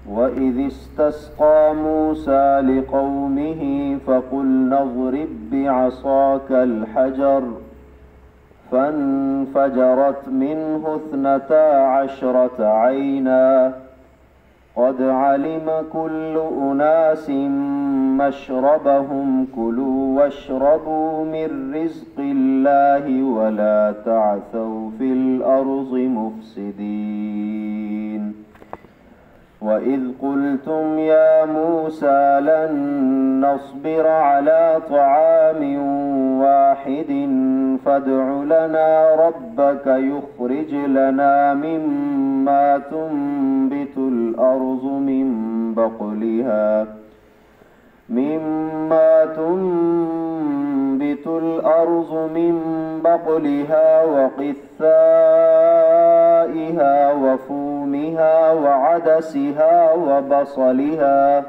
وإذ استسقى موسى لقومه فقلنا اضرب بعصاك الحجر فانفجرت منه 12 عينا قد علم كل أناس مشربهم كلوا واشربوا من رزق الله ولا تعثوا في الأرض مفسدين وإذ قلتم يا موسى لن نصبر على طعام واحد فادع لنا ربك يخرج لنا مما تنبت الأرض من بقلها وقثائها وفومها وعدسها وبصلها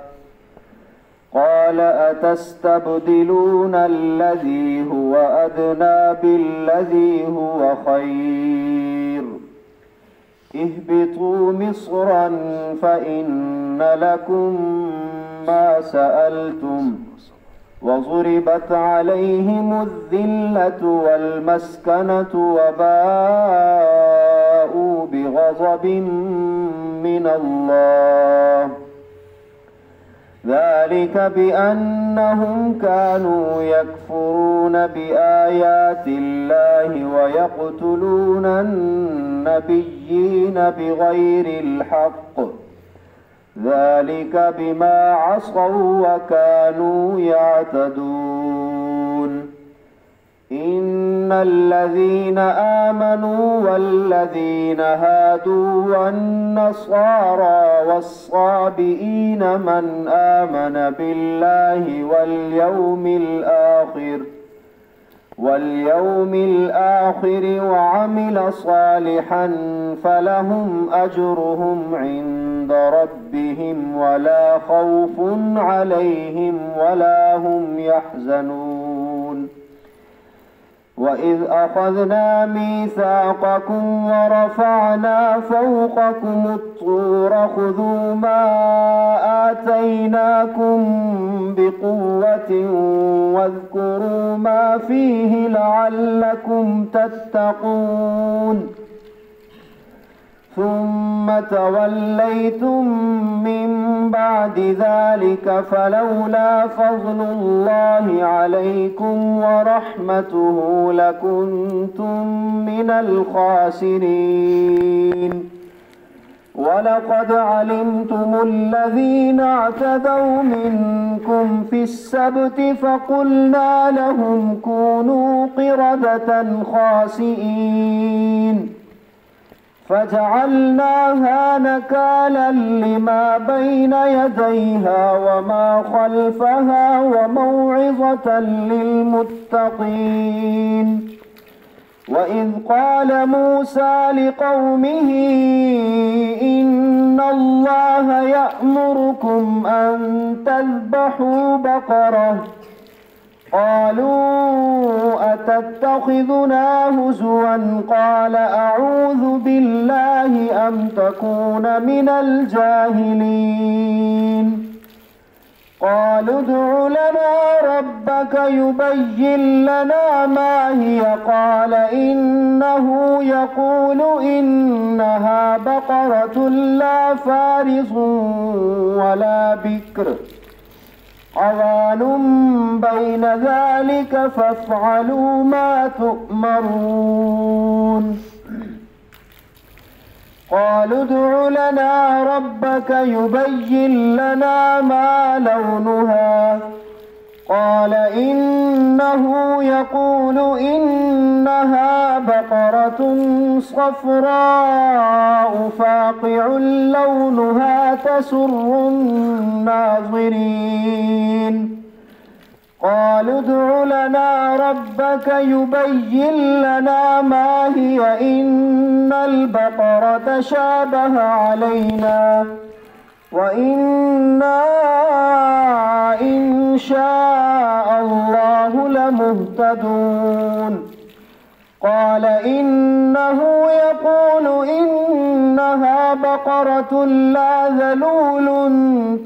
قال أتستبدلون الذي هو أدنى بالذي هو خير اهبطوا مصرا فإن لكم ما سألتم وضربت عليهم الذلة والمسكنة وباءوا بغضب من الله ذلك بأنهم كانوا يكفرون بآيات الله ويقتلون النبيين بغير الحق ذلك بما عصوا وكانوا يعتدون إن الذين آمنوا والذين هادوا والنصارى والصابئين من آمن بالله واليوم الآخر وعمل صالحا فلهم أجرهم عند ربهم ولا خوف عليهم ولا هم يحزنون وإذ أخذنا ميثاقكم ورفعنا فوقكم الطور خذوا ما آتيناكم بقوة واذكروا ما فيه لعلكم تتقون ثم توليتم من بعد ذلك فلولا فضل الله عليكم ورحمته لكنتم من الخاسرين ولقد علمتم الذين اعتدوا منكم في السبت فقلنا لهم كونوا قردة خاسئين فجعلناها نكالا لما بين يديها وما خلفها وموعظة للمتقين وإذ قال موسى لقومه إن الله يأمركم أن تذبحوا بقرة قالوا أتتخذنا هزوا قال أعوذ بالله أن تكون من الجاهلين قالوا ادع لنا ربك يبين لنا ما هي قال إنه يقول إنها بقرة لا فارض ولا بكر عوان بين ذلك فافعلوا ما تؤمرون قالوا ادع لنا ربك يبين لنا ما لونها قال إنه يقول إنها بقرة صفراء فاقع لونها تسر الناظرين قالوا ادع لنا ربك يبين لنا ما هي إن البقرة شابه علينا وإنا إن شاء الله لمهتدون قال إنه يقول إنها بقرة لا ذلول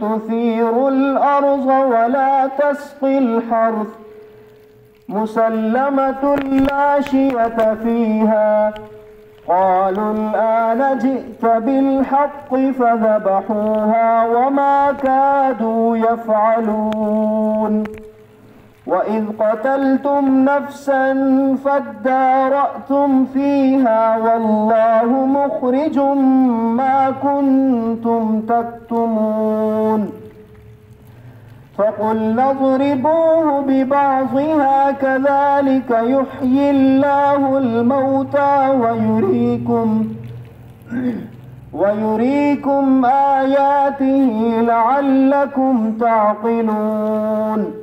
تثير الأرض ولا تسقي الحرث مسلمة لا شية فيها. قالوا الآن جئت بالحق فذبحوها وما كادوا يفعلون. وإذ قتلتم نفسا فادارأتم فيها والله مخرج ما كنتم تكتمون. فقلنا اضربوه ببعضها كذلك يحيي الله الموتى ويريكم آياته لعلكم تعقلون.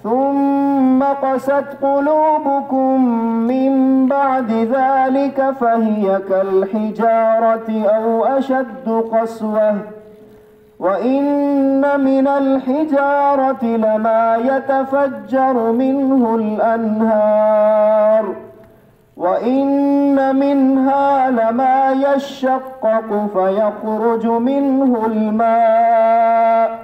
ثم قست قلوبكم من بعد ذلك فهي كالحجارة أو أشد قسوة. وإن من الحجارة لما يتفجر منه الأنهار وإن منها لما يشقق فيخرج منه الماء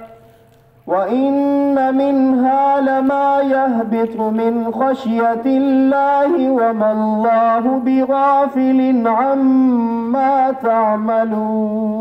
وإن منها لما يهبط من خشية الله وما الله بغافل عما تعملون.